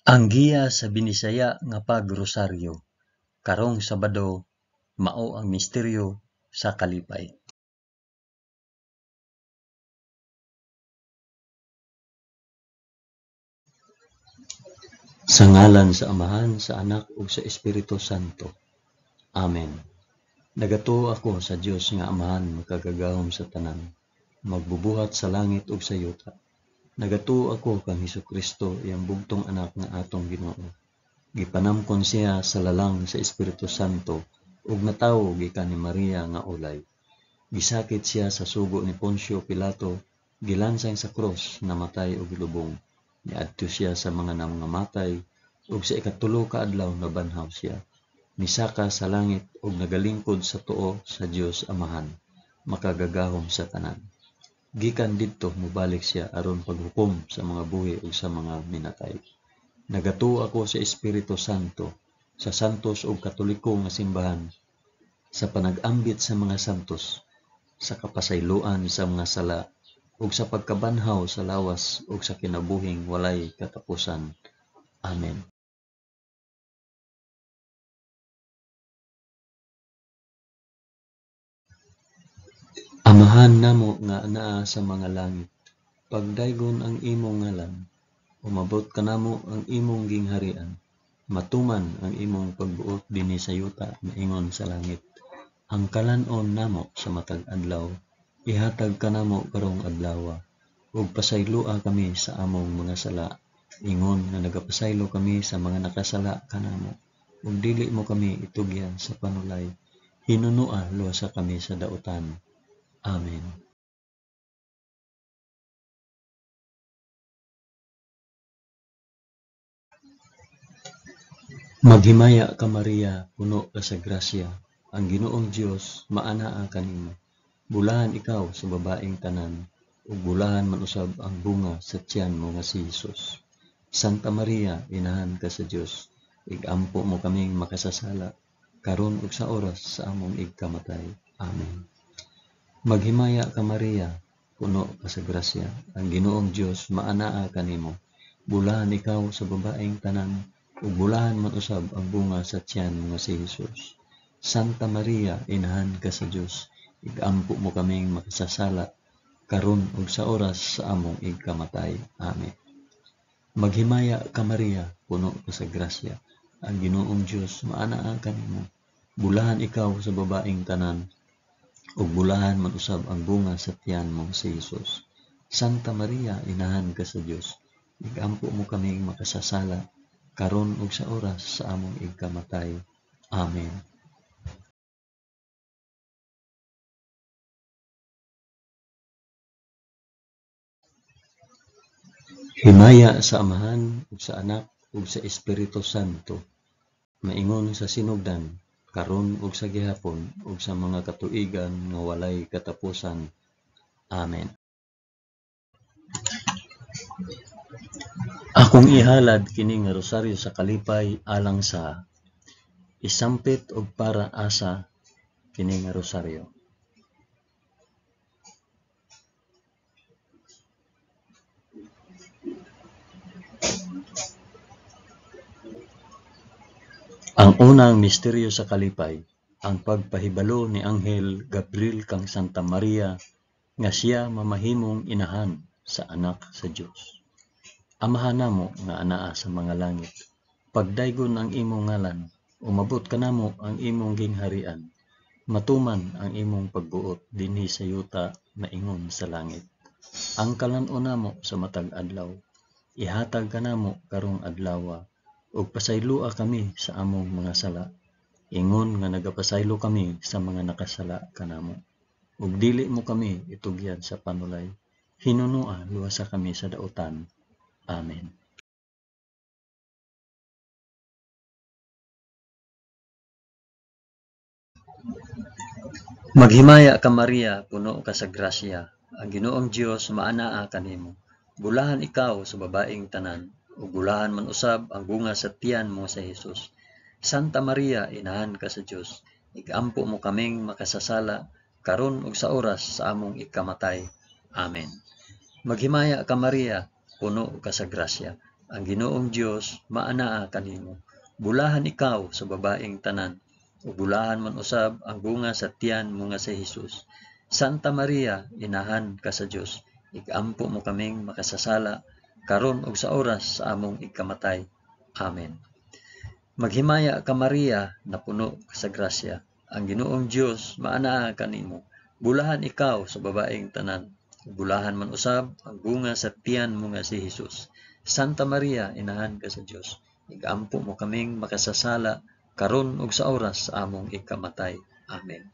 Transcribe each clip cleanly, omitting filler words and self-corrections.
Ang giya sa Binisaya nga pagrosaryo, karong Sabado, mao ang misteryo sa kalipay. Sa ngalan sa Amahan, sa Anak ug sa Espiritu Santo. Amen. Nagatuo ako sa Dios nga Amahan makagagahom sa tanan, magbubuhat sa langit ug sa yuta. Nagatuo ako kang Hesukristo, iyang bugtong anak nga atong Ginoo. Gipanamkon siya sa lalang sa Espiritu Santo ug natawo gikan ni Maria nga ulay. Gisakit siya sa sugo ni Poncio Pilato, gilansang sa krus, namatay ug gilubong. Niadto siya sa mga nangamatay ug sa ikatulo ka adlaw nabanhaw siya. Nisaka sa langit ug nagalingkod sa tuo sa Dios Amahan, makagagahom sa tanan. Gikan didto mobalik siya aron paghukom sa mga buhi ug sa mga minatay. Nagatuo ako sa Espiritu Santo, sa santos ug katoliko nga simbahan, sa panag-ambit sa mga santos, sa kapasayloan sa mga sala, ug sa pagkabanhaw sa lawas ug sa kinabuhing walay katapusan. Amen. Amahan namo nga anaa sa mga langit, pagdaygon ang imong ngalan, umabot kanamo ang imong gingharian, matuman ang imong pagbuot dinhi sa yuta maingon sa langit. Ang kalan-on namo sa matag adlaw, ihatag kanamo karong adlawa, ug pasaylua kami sa among mga sala, ingon nga nagapasaylo kami sa mga nakasala kanamo, ug dili mo kami itugyan sa panulay, hinunua luwasa kami sa dautan. Amen. Maghimaya ka Maria, puno ka sa grasya, ang Ginoong Dios maanaa kanimo. Bulahan ikaw sa babaeng tanan, ug bulahan man usab ang bunga sa tiyan mo nga si Hesus. Santa Maria, inahan ka sa Dios, igampo mo kaming makasasala, karon ug sa oras sa among igkamatay. Amen. Maghimaya ka Maria, puno ka sa grasya, ang Ginoong Dios maanaa kanimo. Bulahan ikaw sa babaeng tanan, ug bulahan man usab ang bunga sa tiyan mo nga si Hesus. Santa Maria, inahan ka sa Dios, igampo mo kaming makasasala, karon ug sa oras sa among igkamatay. Amen. Maghimaya ka Maria, puno ka sa grasya, ang Ginoong Dios maanaa kanimo. Bulahan ikaw sa babaeng tanan, ug bulahan man usab ang bunga sa tiyan mo si Hesus. Santa Maria, inahan ka sa Dios, igampo mo kaming makasasala, karon ug sa oras sa among igkamatay. Amen. Himaya sa Amahan ug sa Anak ug sa Espiritu Santo, maingon sa sinugdan, karon ug sa gihapon ug sa mga katuigan nga walay katapusan. Amen. Akong ihalad kini nga rosaryo sa kalipay alang sa isampit og para asa kini nga rosaryo. Ang unang misteryo sa kalipay, ang pagpahibalo ni Anghel Gabriel kang Santa Maria nga siya mamahimong inahan sa anak sa Dios. Amahan namo nga anaa sa mga langit, pagdaygon ang imong ngalan, umabot kanamo ang imong gingharian, matuman ang imong pagbuot dinhi sa yuta maingon sa langit. Ang kalan-on namo sa matag adlaw, ihatag kanamo karong adlawa, ug pasaylua kami sa among mga sala, ingon nga nagapasaylo kami sa mga nakasala kanamo, ug dili mo kami itugyan sa panulay, hinunua luwasa kami sa dautan. Amen. Maghimaya ka Maria, puno ka sa grasya, ang Ginoong Dios maanaa kanimo. Bulahan ikaw sa babaeng tanan, ug bulahan man usab ang bunga sa tiyan mo sa Hesus. Santa Maria, inahan ka sa Dios, igampo mo kaming makasasala, karon ug sa oras sa among ikamatay. Amen. Maghimaya ka Maria, puno ka sa grasya, ang Ginoong Dios maanaa kanimo. Bulahan ikaw sa babaeng tanan, ug bulahan man usab ang bunga sa tiyan mo nga si Hesus. Santa Maria, inahan ka sa Dios, igampo mo kaming makasasala karon ug sa oras sa among ikamatay. Amen. Maghimaya ka Maria, na puno ka sa grasya, ang Ginoong Dios maanaa kanimo. Bulahan ikaw sa babaeng tanan, ug bulahan man usab ang bunga sa tiyan mo nga si Hesus. Santa Maria, inahan ka sa Dios, igampo mo kaming makasasala karon ug sa oras sa among ikamatay. Amen.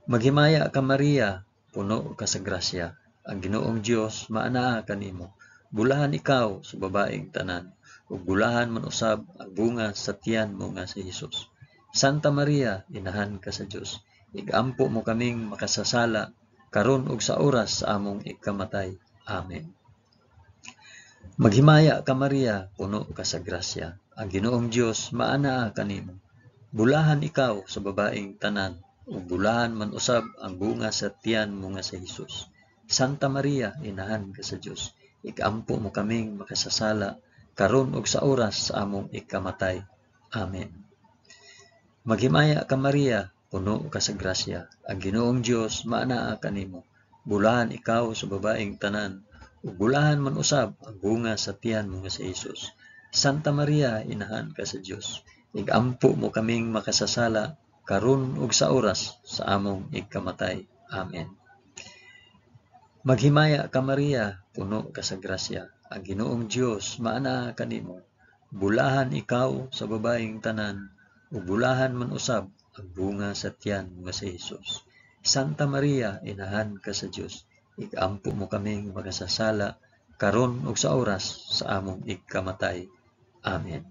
Maghimaya ka Maria, puno ka sa grasya, ang Ginoong Dios maanaa kanimo. Bulahan ikaw sa babaeng tanan, ug bulahan man usab ang bunga sa tiyan mo nga si Hesus. Santa Maria, inahan ka sa Dios, igampo mo kaming makasasala karon ug sa oras sa among ikamatay. Amen. Maghimaya ka Maria, puno ka sa grasya, ang Ginoong Dios maanaa kanimo. Bulahan ikaw sa babaeng tanan, ug bulahan man usab ang bunga sa tiyan mo nga si Hesus. Santa Maria, inahan ka sa Dios, igampo mo kaming makasasala karon ug sa oras sa among ikamatay. Amen. Maghimaya ka Maria, puno ka sa grasya, ang Ginoong Dios maanaa kanimo. Bulahan ikaw sa babaeng tanan, ug bulahan man usab ang bunga sa tiyan mo nga si Hesus. Santa Maria, inahan ka sa Dios, igampo mo kaming makasasala karon ug sa oras sa among ikamatay. Amen. Maghimaya ka Maria, puno ka sa grasya, ang Ginoong Dios maanaa kanimo. Bulahan ikaw sa babaeng tanan, ug bulahan man usab ang bunga sa tiyan mo nga si Hesus. Santa Maria, inahan ka sa Dios, igampo mo kaming makasasala karon ug sa oras sa among ikamatay. Amen.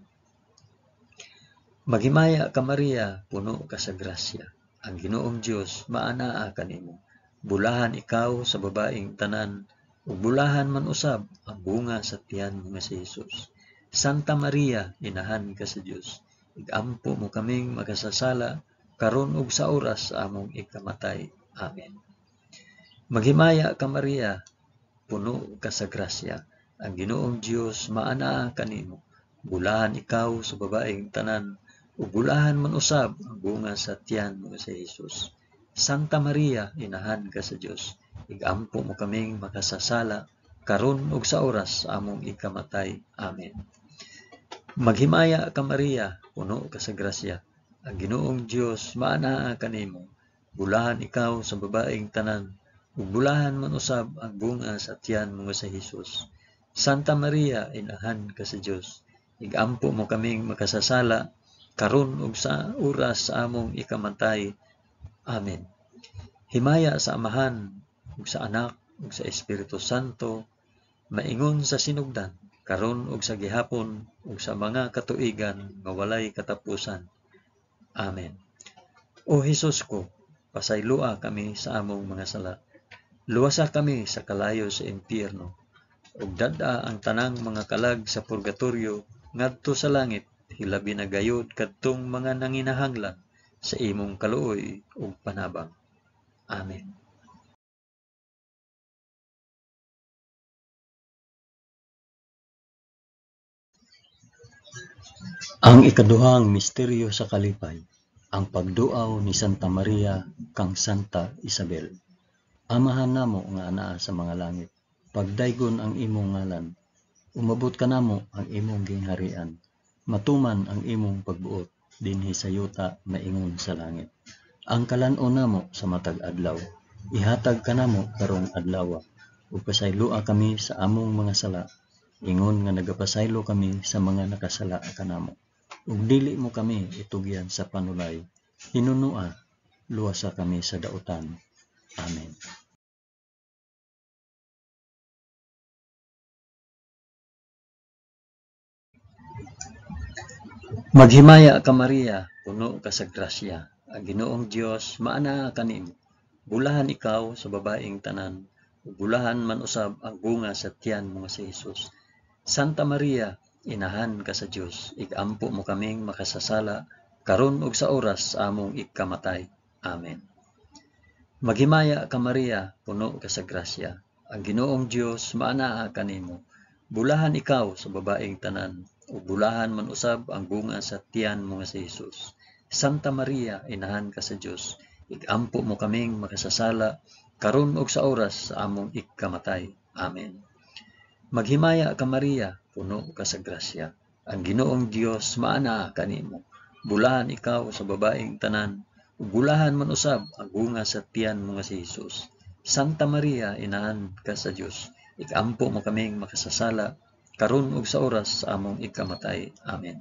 Maghimaya ka Maria, puno ka sa grasya, ang Ginoong Dios maanaa kanimo. Bulahan ikaw sa babaeng tanan, ug bulahan man usab ang bunga sa tiyan mo nga si Hesus. Santa Maria, inahan ka sa Dios, igampo mo kaming makasasala karon ug sa oras sa among ikamatay. Amen. Maghimaya ka Maria, puno ka sa grasya, ang Ginoong Dios maanaa kanimo. Bulahan ikaw sa babaeng tanan, ug bulahan man usab ang bunga sa tiyan mo sa Hesus. Santa Maria, inahan ka sa Dios, igampo mo kaming makasasala karon ug sa oras sa among ikamatay. Amen. Maghimaya ka Maria, puno ka sa grasya, ang Ginoong Dios maanaa kanimo. Bulahan ikaw sa babaeng tanan, ug bulahan man usab ang bunga sa tiyan mo sa Hesus. Santa Maria, inahan ka sa Dios, igampo mo kaming makasasala karon ug sa oras sa among ikamatay. Amen. Himaya sa Amahan, ug sa Anak, ug sa Espiritu Santo, maingon sa sinugdan, karon ug sa gihapon, ug sa mga katuigan nga walay katapusan. Amen. O Hesus ko, pasaylua kami sa among mga sala. Luwasa kami sa kalayo sa impyerno, ug dad-a ang tanang mga kalag sa purgatorio ngadto sa langit, hilabi na gayud kadtong mga nanginahanglan sa imong kaluoy ug panabang. Amen. Ang ikaduhang misteryo sa kalipay, ang pagduaw ni Santa Maria kang Santa Isabel. Amahan namo nga anaa sa mga langit, pagdaygon ang imong ngalan, umabot ka namo ang imong gingharian, matuman ang imong pagbuot dinhi sa yuta maingon sa langit. Ang kalan-on namo sa matag adlaw, ihatag ka namo karong adlaw, ug pasaylua kami sa among mga sala, ingon nga nagapasaylo kami sa mga nakasala kanamo. Ug dili mo kami itugyan sa panulay, hinunua, luwasa kami sa dautan. Amen. Maghimaya ka Maria, puno ka sa grasya, ang Ginoong Dios maanaa kanimo. Bulahan ikaw sa babaeng tanan, ug bulahan man usab ang bunga sa tiyan mo si Hesus. Santa Maria, inahan ka sa Dios, igampo mo kaming makasasala karon ug sa oras sa among ikamatay. Amen. Maghimaya ka Maria, puno ka sa grasya, ang Ginoong Dios maanaa kanimo. Bulahan ikaw sa babaeng tanan, ug bulahan man usab ang bunga sa tiyan mo nga si Jesus. Santa Maria, inahan ka sa Dios, igampo mo kaming makasasala, karon ug sa oras sa among ikamatay. Amen. Maghimaya ka Maria, puno ka sa grasya. Ang Ginoong Dios maana kanimo. Bulahan ikaw sa babaeng tanan, ug bulahan man usab ang bunga sa tiyan mo nga si Jesus. Santa Maria, inahan ka sa Dios, ikampo mo kaming makasasala, karon ug sa oras sa among ikamatay. Amen.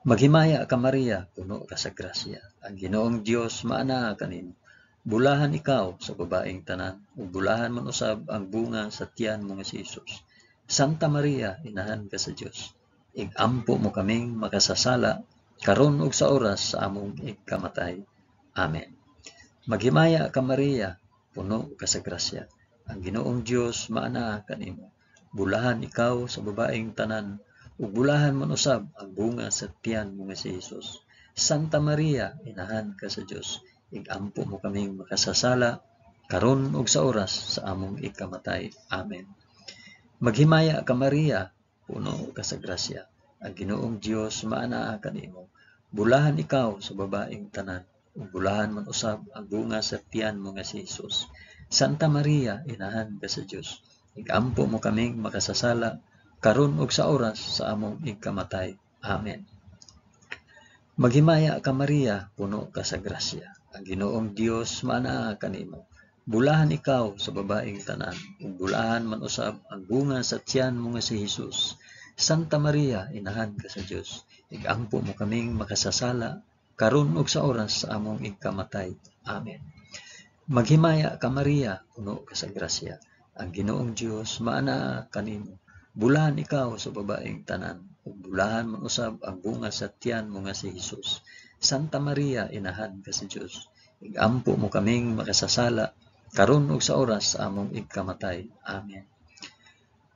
Maghimaya ka Maria, puno ka sa grasya. Ang Ginoong Dios maana kanimo. Bulahan ikaw sa babaeng tanan, ug bulahan man usab ang bunga sa tiyan mo nga si Jesus. Santa Maria, inahan ka sa Dios, igampo mo kaming makasasala, karon ug sa oras sa among ikamatay. Amen. Maghimaya ka Maria, puno ka sa grasya. Ang Ginoong Dios maana kanimo. Bulahan ikaw sa babaeng tanan, ug bulahan man usab ang bunga sa tiyan mo nga si Jesus. Santa Maria, inahan ka sa Dios, igampo mo kaming makasasala, karon ug sa oras sa among ikamatay. Amen. Maghimaya ka Maria, puno ka sa grasya. Ang Ginoong Dios maana kanimo. Bulahan ikaw sa babaeng tanan, ug bulahan man usab ang bunga sa tiyan mo nga si Jesus. Santa Maria, inahan ka sa Dios, igampo mo kaming makasasala, karon ug sa oras sa among ikamatay. Amen. Maghimaya ka Maria, puno ka sa grasya. Ang Ginoong Dios maana kanimo. Bulahan ikaw sa babaeng tanan, ug bulahan man usab ang bunga sa tiyan mo nga si Jesus. Santa Maria, inahan ka sa Dios, igampo mo kaming makasasala, karon ug sa oras sa among ikamatay. Amen. Maghimaya ka Maria, puno ka sa grasya. Ang Ginoong Dios maana kanimo. Bulahan ikaw sa babaeng tanan, ug bulahan man usab ang bunga sa tiyan mo nga si Jesus. Santa Maria, inahan ka sa Dios, igampo mo kaming makasasala, karon ug sa oras sa among ikamatay. Amen.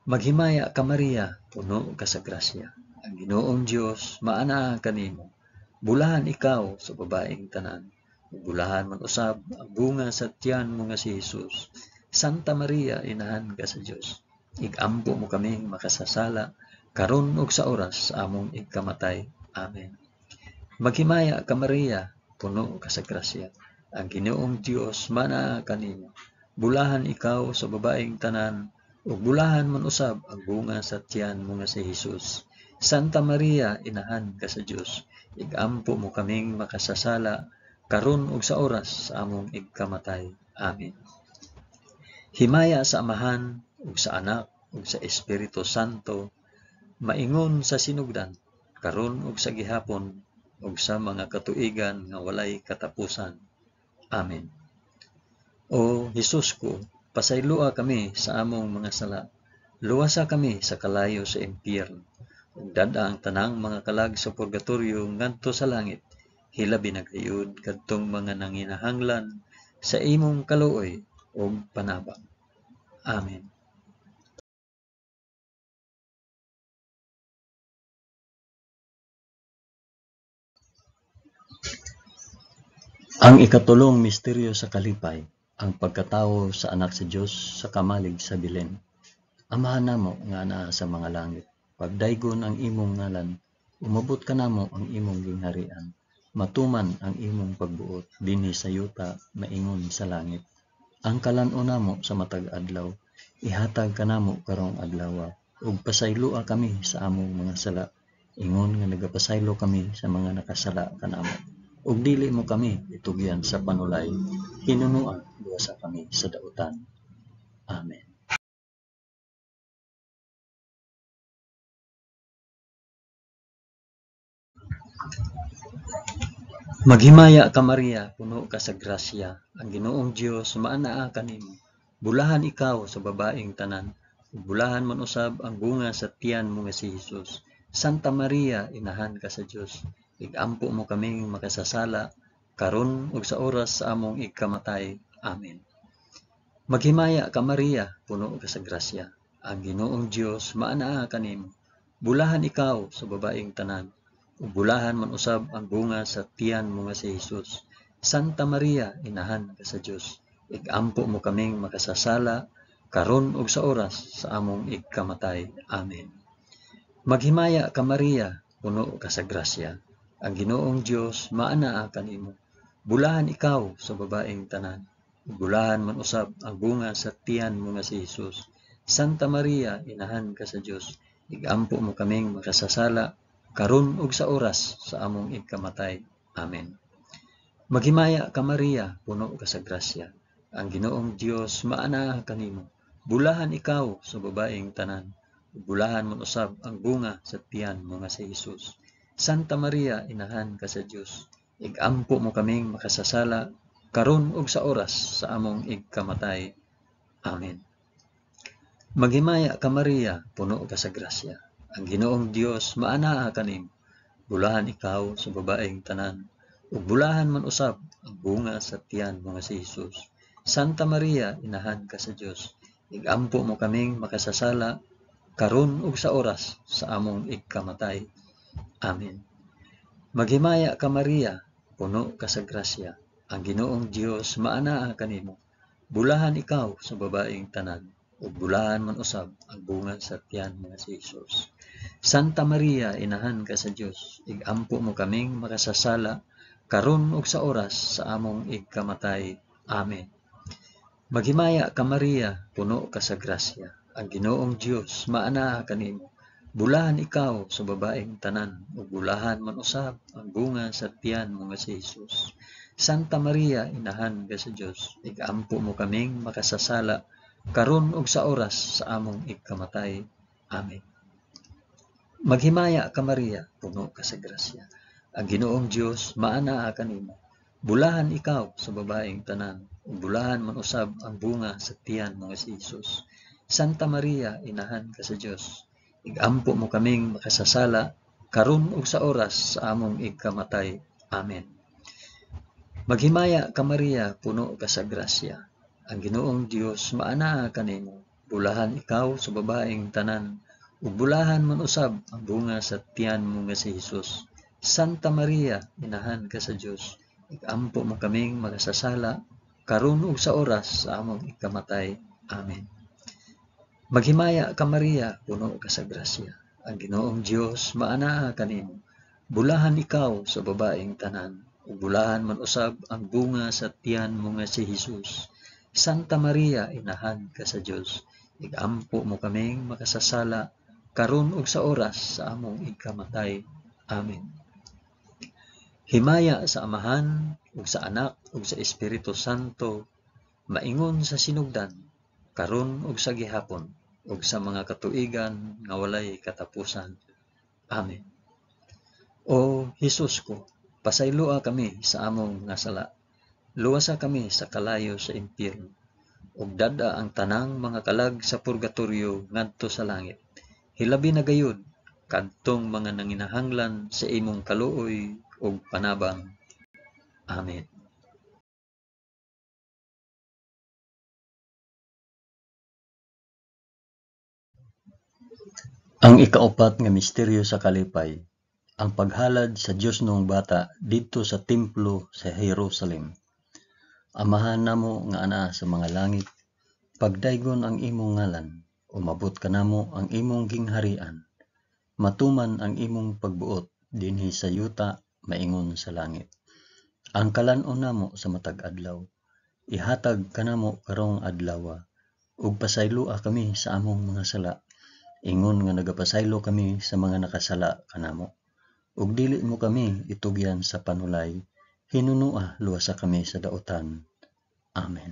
Maghimaya ka Maria, puno ka sa grasya. Ang Ginoong Dios maana kanimo. Bulahan ikaw sa babaeng tanan, bulahan man usab ang bunga sa tiyan mo nga si Jesus. Santa Maria, inahan ka sa Dios, igampo mo kaming makasasala, karon ug sa oras sa among ikamatay. Amen. Maghimaya ka Maria, puno ka sa grasya. Ang Ginoong Dios maana kanimo. Bulahan ikaw sa babaeng tanan, ug bulahan man usab ang bunga sa tiyan mo nga si Jesus. Santa Maria, inahan ka sa Dios, igampo mo kaming makasasala, karon ug sa oras sa among ikamatay. Amen. Himaya sa Amahan, ug sa Anak, ug sa Espiritu Santo, maingon sa sinugdan, karon ug sa gihapon, ug sa mga katuigan nga walay katapusan. Amen. O Hesus ko, pasaylua kami sa among mga sala, luwasa kami sa kalayo sa impyerno, ug dada ang tanang mga kalag sa purgatorio ngadto sa langit, hilabi na gayud kadtong mga nanginahanglan sa imong kaluoy ug panabang. Amen. Ang ikatulong misteryo sa kalipay, ang pagkatawo sa anak sa Dios sa kamalig sa Belen. Amahan namo nga naa sa mga langit, pagdaygon ang imong ngalan, umabot ka namo ang imong gingharian, matuman ang imong pagbuot dinhi sa yuta maingon sa langit. Ang kalan-o namo sa matag adlaw, ihatag kanamo karong adlaw, ug pasaylua kami sa among mga sala, ingon nga nagapasaylo kami sa mga nakasala kanamo. Ug dili mo kami itugyan sa panulay, hinunuan duwasa kami sa dautan. Amen. Maghimaya ka Maria, puno ka sa grasya, ang Ginoong Dios maanaa kanimo. Bulahan ikaw sa babaeng tanan, ug bulahan man usab ang bunga sa tiyan mo nga si Jesus. Santa Maria, inahan ka sa Dios, igampo mo kaming makasasala, karon ug sa oras sa among ikamatay. Amen. Maghimaya ka Maria, puno ka sa grasya, ang Ginoong Dios maanaa kanimo. Bulahan ikaw sa babaeng tanan, ug bulahan man usab ang bunga sa tiyan mo nga si Jesus. Santa Maria, inahan ka sa Dios, igampo mo kaming makasasala, karon ug sa oras sa among ikamatay. Amen. Maghimaya ka Maria, puno ka sa grasya. Ang Ginoong Dios maanaa kanimo. Bulahan ikaw sa babaeng tanan. Bulahan man usab ang bunga sa tiyan mo nga si Hesus. Santa Maria, inahan ka sa Dios. Igampo mo kaming makasasala karon ug sa oras sa among ikamatay. Amen. Maghimaya ka Maria, puno ka sa grasya. Ang Ginoong Dios maanaa kanimo. Bulahan ikaw sa babaeng tanan. Bulahan man usab ang bunga sa tiyan mo nga si Hesus. Santa Maria, inahan ka sa Dios. Igampo mo kaming makasasala karon ug sa oras sa among ikamatay. Amen. Maghimaya ka Maria, puno ka sa grasya. Ang Ginoong Dios maanaa kanimo. Bulahan ikaw sa babaeng tanan. Ug bulahan man usab ang bunga sa tiyan mo nga si Hesus. Santa Maria, inahan ka sa Dios. Igampo mo kaming makasasala karon ug sa oras sa among ikamatay. Amen. Maghimaya ka Maria, puno ka sa grasya. Ang Ginoong Dios maanaa kanimo. Bulahan ikaw sa babaeng tanan, ug bulahan man usab ang bunga sa tiyan mo nga si Hesus. Santa Maria, inahan ka sa Dios. Igampo mo kaming makasasala karon ug sa oras sa among ikamatay. Amen. Maghimaya ka Maria, puno ka sa grasya. Ang Ginoong Dios maanaa kanimo. Bulahan ikaw sa babaeng tanan, ug bulahan man usab ang bunga sa tiyan mo nga si Hesus. Santa Maria, inahan ka sa Dios. Igampo mo kaming makasasala karon ug sa oras sa among ikamatay. Amen. Maghimaya ka Maria, puno ka sa grasya. Ang Ginoong Dios maanaa kanimo. Bulahan ikaw sa babaeng tanan, ug bulahan man usab ang bunga sa tiyan mo nga si Hesus. Santa Maria, inahan ka sa Dios. Igampo mo kaming makasasala karon ug sa oras sa among ikamatay. Amen. Maghimaya ka Maria, puno ka sa grasya. Ang Ginoong Dios maanaa kanimo. Bulahan ikaw sa babaeng tanan, ug bulahan man usab ang bunga sa tiyan mo nga si Hesus. Santa Maria, inahan ka sa Dios. Igampo mo kaming makasasala karon ug sa oras sa among ikamatay. Amen. Maghimaya ka Maria, puno ka sa grasya. Ang Ginoong Dios maanaa kanimo. Bulahan ikaw sa babaeng tanan, ug bulahan man usab ang bunga sa tiyan mo nga si Hesus. Santa Maria, inahan ka sa Dios. Igampo mo kaming makasasala karon ug sa oras sa among ikamatay. Amen. Himaya sa Amahan ug sa Anak ug sa Espiritu Santo, maingon sa sinugdan, karon ug sa gihapon, ug sa mga katuigan nga walay katapusan. Amen. O Hesus ko, pasayloa kami sa among nga sala. Luwasa kami sa kalayo sa impyerno, ug dada ang tanang mga kalag sa purgatorio ngadto sa langit. Hilabi na gayud kadtong mga nanginahanglan sa imong kaluoy ug panabang. Amen. Ang ikaapat nga misteryo sa kalipay, ang paghalad sa Dios noong bata didto sa templo sa Jerusalem. Amahan namo nga ana sa mga langit, pagdaygon ang imong ngalan, umabot kanamo ang imong gingharian. Matuman ang imong pagbuot dinhi sa yuta maingon sa langit. Ang kalan-on namo sa matag adlaw, ihatag kanamo karong adlawa, ug pasayloa kami sa among mga sala, ingon nga nagapasaylo kami sa mga nakasala kanamo. Ug dili mo kami itugyan sa panulay, hinunua luwasa kami sa daotan. Amen.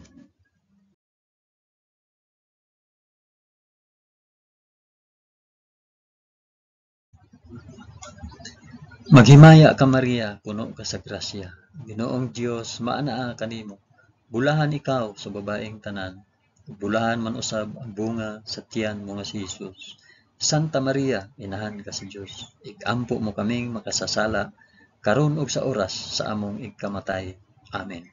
Maghimaya ka Maria, puno ka sa grasya. Ginoong Dios maanaa kanimo. Bulahan ikaw sa babaeng tanan, ug bulahan man usab ang bunga sa tiyan mo nga si Hesus. Santa Maria, inahan ka sa Dios. Igampo mo kaming makasasala karon ug sa oras sa among ikamatay. Amen.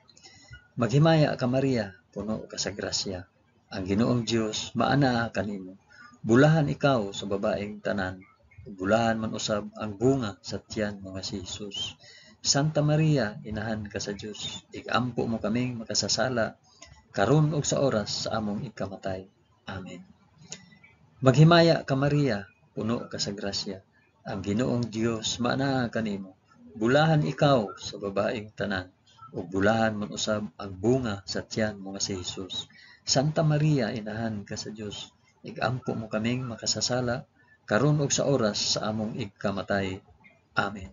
Maghimaya ka Maria, puno ka sa grasya. Ang Ginoong Dios maanaa kanimo. Bulahan ikaw sa babaeng tanan, bulahan man usab ang bunga sa tiyan mo nga si Hesus. Santa Maria, inahan ka sa Dios. Igampo mo kaming makasasala karon ug sa oras sa among ikamatay. Amen. Maghimaya ka Maria, puno ka sa grasya. Ang Ginoong Dios maanaa kanimo. Bulahan ikaw sa babaeng tanan, ug bulahan man usab ang bunga sa tiyan mo nga si Hesus. Santa Maria, inahan ka sa Dios, igampo mo kaming makasasala, karon ug sa oras sa among igkamatay. Amen.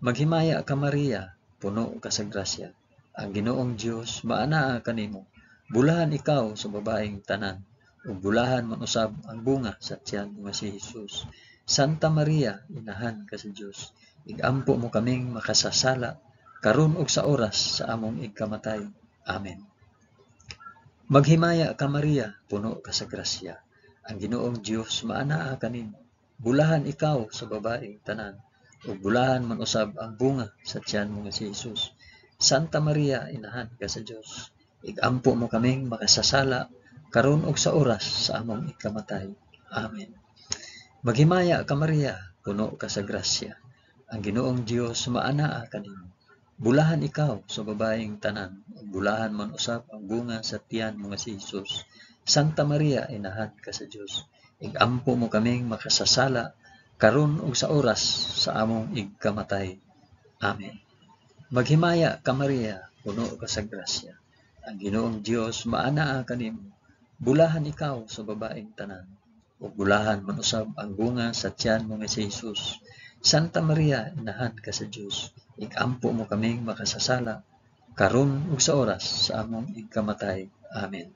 Maghimaya ka Maria, puno ka sa grasya. Ang Ginoong Dios maanaa kanimo. Bulahan ikaw sa babaeng tanan, ug bulahan man usab ang bunga sa tiyan mo nga si Hesus. Santa Maria, inahan ka sa Dios, igampo mo kaming makasasala, karon ug sa oras sa among igkamatay. Amen. Maghimaya ka Maria, puno ka sa grasya. Ang Ginoong Dios maanaa kanimo. Bulahan ikaw sa babaeng tanan, ug bulahan man usab ang bunga sa tiyan mo nga si Hesus. Santa Maria, inahan ka sa Dios, igampo mo kaming makasasala, karon ug sa oras sa among ikamatay. Amen. Maghimaya ka Maria, puno ka sa grasya. Ang Ginoong Dios maanaa kanimo. Bulahan ikaw sa babaeng tanan, ug bulahan man usab ang bunga sa tiyan mo nga si Hesus. Santa Maria, inahan ka sa Dios, igampo mo kaming makasasala, karon ug sa oras sa among igkamatay. Amen. Maghimaya ka Maria, puno ka sa grasya. Ang Ginoong Dios maanaa kanimo. Bulahan ikaw sa babaeng tanan, ug bulahan man usab ang bunga sa tiyan mo nga si Hesus. Santa Maria, inahan ka sa Dios, igampo mo kaming makasasala, karon ug sa oras sa among igkamatay. Amen.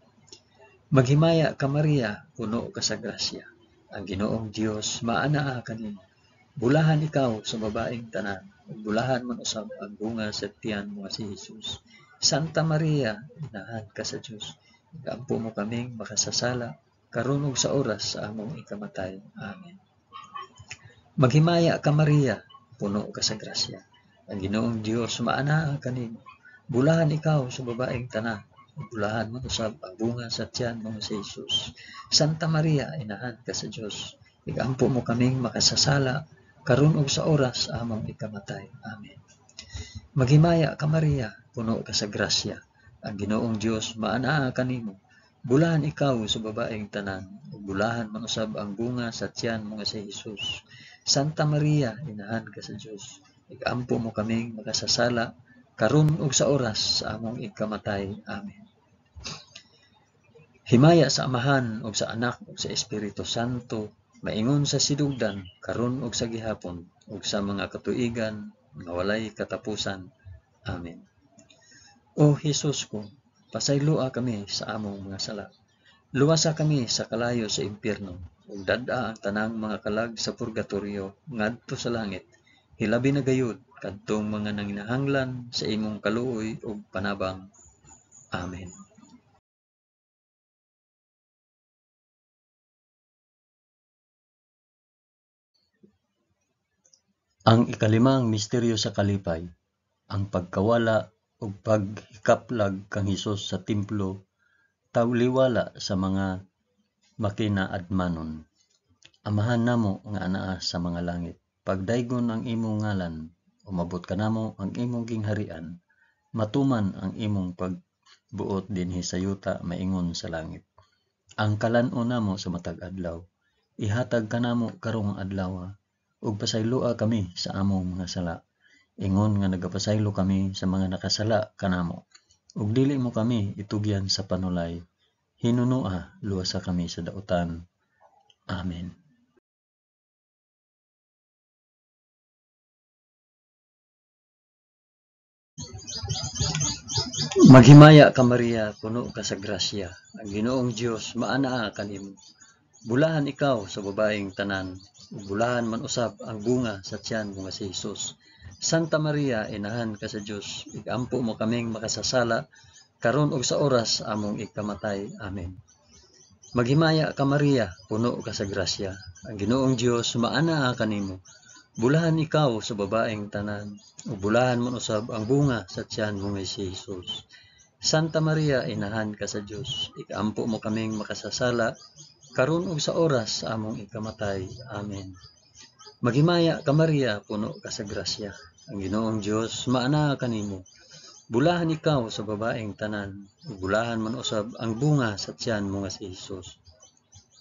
Maghimaya ka Maria, puno ka sa grasya. Ang Ginoong Dios maanaa kanimo. Bulahan ikaw sa babaeng tanan, ug bulahan man usab ang bunga sa tiyan mo nga si Hesus. Santa Maria, inahan ka sa Dios, igampo mo kaming makasasala, karon ug sa oras sa among ikamatay. Amen. Maghimaya ka Maria, puno ka sa grasya. Ang Ginoong Dios maanaa kanimo. Bulahan ikaw sa babaeng tanan, ug bulahan man usab ang bunga sa tiyan mo nga si Hesus. Santa Maria, inahan ka sa Dios, igampo mo kaming makasasala, karon ug sa oras sa among ikamatay. Amen. Maghimaya ka Maria, puno ka sa grasya. Ang Ginoong Dios maanaa kanimo. Bulahan ikaw sa babaeng tanan, ug bulahan man usab ang bunga sa tiyan mo nga si Hesus. Santa Maria, inahan ka sa Dios, igampo mo kaming makasasala, karon ug sa oras sa among igkamatay. Amen. Himaya sa Amahan ug sa Anak ug sa Espiritu Santo, maingon sa sidugdan, karon ug sa gihapon, ug sa mga katuigan nga walay katapusan. Amen. O Hesus ko, pasaylua kami sa among mga sala. Luwasa kami sa kalayo sa impyerno, ug dad-a ang tanang mga kalag sa purgatoryo ngadto sa langit. Hilabi na gayud kadtong mga nanginahanglan sa imong kaluoy ug panabang. Amen. Ang ikalimang misteryo sa kalipay, ang pagkawala ug paghikaplag kang Hesus sa templo, tawliwala sa mga makinaadmanon. Amahan namo nga anaa sa mga langit, pagdaygon ang imong ngalan, umabot kanamo ang imong gingharian, matuman ang imong pagbuot dinhi sa yuta maingon sa langit. Ang kalan-on namo sa matag adlaw, ihatag kanamo karong adlaw, ug pasaylua kami sa among mga sala, ingon nga nagapasaylo kami sa mga nakasala kanamo, ug dili mo kami itugyan sa panulay, hinunua luwasa kami sa dautan. Amen. Maghimaya ka Maria, puno ka sa grasya. Ang Ginoong Dios maanaa kanimo. Bulahan ikaw sa babaeng tanan, ug bulahan man usab ang bunga sa tiyan mo nga si Hesus. Santa Maria, inahan ka sa Dios, igampo mo kaming makasasala, karon ug sa oras among ikamatay. Amen. Maghimaya ka Maria, puno ka sa grasya. Ang Ginoong Dios maanaa kanimo. Bulahan ikaw sa babaeng tanan, ug bulahan man usab ang bunga sa tiyan mo nga si Hesus. Santa Maria, inahan ka sa Dios, igampo mo kaming makasasala, karon ug sa oras sa among ikamatay. Amen. Maghimaya ka Maria, puno ka sa grasya. Ang Ginoong Dios maanaa kanimo. Bulahan ikaw sa babaeng tanan, ug bulahan man usab ang bunga sa tiyan mo nga si Hesus.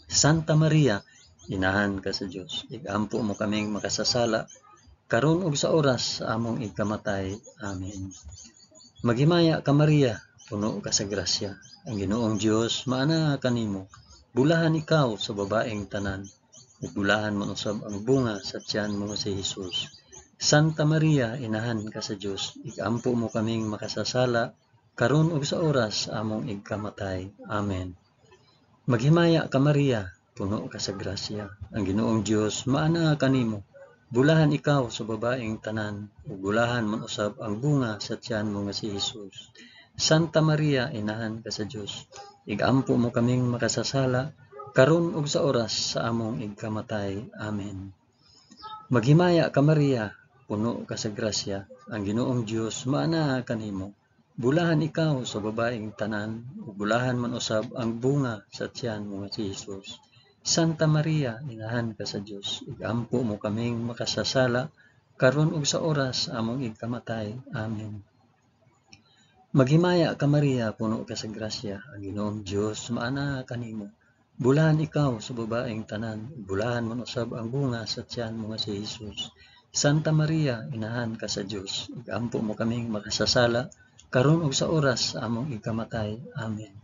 Santa Maria, inahan ka sa Dios, igampo mo kaming makasasala, karon ug sa oras sa among ikamatay. Amen. Maghimaya ka Maria, puno ka sa grasya, ang Ginoong Dios maana kanimo. Bulahan ikaw sa babaeng tanan, ug bulahan man usab ang bunga sa tiyan mo si Hesus. Santa Maria, inahan ka sa Dios, igampo mo kaming makasasala, karon ug sa oras sa among ikamatay. Amen. Maghimaya ka Maria, puno ka sa grasya, ang Ginoong Dios maana kanimo. Bulahan ikaw sa babaeng tanan, ug bulahan man usab ang bunga sa tiyan mo nga si Hesus. Santa Maria, inahan ka sa Dios, igampo mo kaming makasasala, karon ug sa oras sa among ikamatay. Amen. Maghimaya ka Maria, puno ka sa grasya, ang Ginoong Dios maana kanimo. Bulahan ikaw sa babaeng tanan, ug bulahan man usab ang bunga sa tiyan mo nga si Hesus. Santa Maria, inahan ka sa Dios, igampo mo kaming makasasala, karon ug sa oras sa among ikamatay. Amen. Maghimaya ka Maria, puno ka sa grasya, ang Ginoong Dios maana kanimo. Bulahan ikaw sa babaeng tanan, bulahan man usab ang bunga sa tiyan mo nga si Hesus. Santa Maria, inahan ka sa Dios, igampo mo kaming makasasala, karon ug sa oras sa among ikamatay. Amen.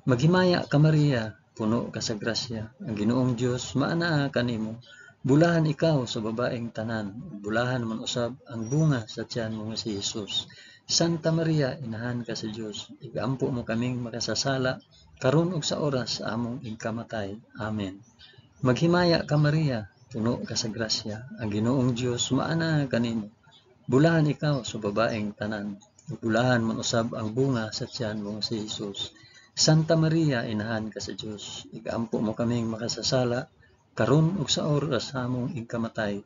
Maghimaya ka Maria, puno ka sa grasya, ang Ginoong Dios maana kanimo. Bulahan ikaw sa babaeng tanan, bulahan man usab ang bunga sa tiyan mo nga si Hesus. Santa Maria, inahan ka sa Dios, igampo mo kaming makasasala, karon ug sa oras sa among ikamatay. Amen. Maghimaya ka Maria, puno ka sa grasya, ang Ginoong Dios maana kanimo. Bulahan ikaw sa babaeng tanan, bulahan man usab ang bunga sa tiyan mo si Hesus. Santa Maria, inahan ka sa Dios, igampo mo kaming makasasala, karon ug sa oras sa among ikamatay.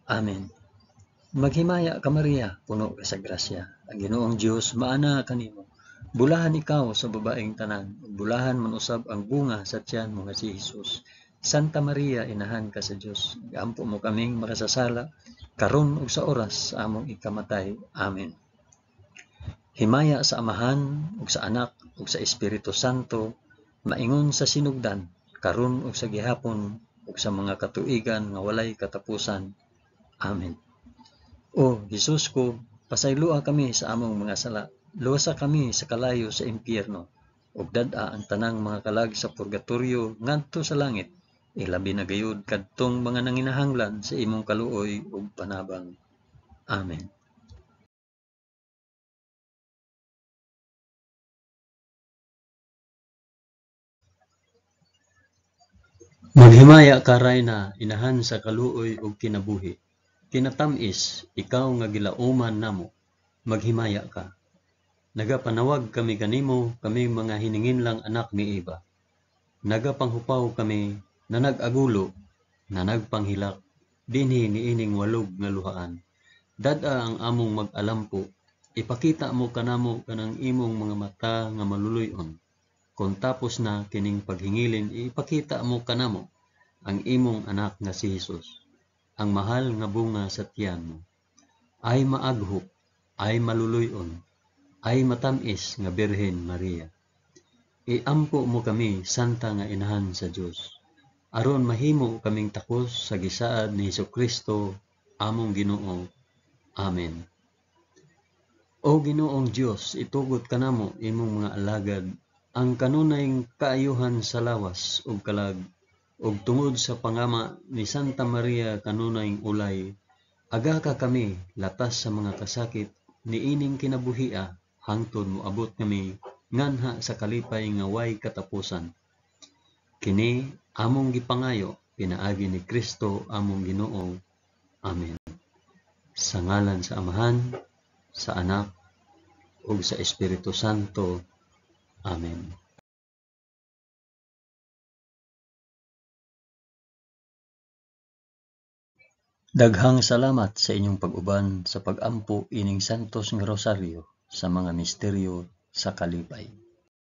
Amen. Maghimaya ka Maria, puno ka sa grasya, ang Ginoong Dios maana kanimo. Bulahan ikaw sa babaeng tanan, bulahan man usab ang bunga sa tiyan mo nga si Hesus. Santa Maria, inahan ka sa Dios, igampo mo kaming makasasala, karon ug sa oras sa among ikamatay. Amen. Himaya sa Amahan ug sa Anak ug sa Espiritu Santo, maingon sa sinugdan, karon ug sa gihapon ug sa mga katuigan nga walay katapusan. Amen. O Hesus ko, pasayloa kami sa among mga sala, luwasa kami sa kalayo sa impyerno, ug dad-a ang tanang mga kalag sa purgatorio ngadto sa langit, ilabi na gayud kadtong mga nanginahanglan sa imong kaluoy ug panabang. Amen. Maghimaya ka Rayna, inahan sa kaluoy ug kinabuhi. Kinatamis, ikaw nga gilauman namo, maghimaya ka. Nagapanawag kami kanimo, kami mga hininginlang anak ni Eva. Nagapanghupaw kami, na nag-agulo, na nagpanghilak, dinhi niining walog nga luhaan. Dad-a ang among mag-alampo, ipakita mo kanamo kanang imong mga mata nga maluluyon. Kung tapos na kining paghingilin, ipakita mo kanamo ang imong anak nga si Hesus, ang mahal nga bunga sa tiyan mo. Ay maaghop, ay maluluyon, ay matamis nga Birhen Maria. Iampo mo kami, santa nga inahan sa Dios, aron mahimo kaming takos sa gisaad ni Hesukristo, among Ginoo. Amen. O Ginoong Dios, itugot kanamo imong mga alagad ang kanunayng kaayuhan sa lawas ug kalag, ug tungod sa pangama ni Santa Maria kanunayng ulay, aga ka kami latas sa mga kasakit niining kinabuhia, hangtod moabot kami nganha sa kalipay nga way katapusan. Kini among gipangayo pinaagi ni Kristo among Ginoo. Amen. Sa ngalan sa Amahan, sa Anak, ug sa Espiritu Santo. Amen. Daghang salamat sa inyong pag-uban sa pag-ampo ining santos nga rosaryo sa mga misteryo sa kalipay.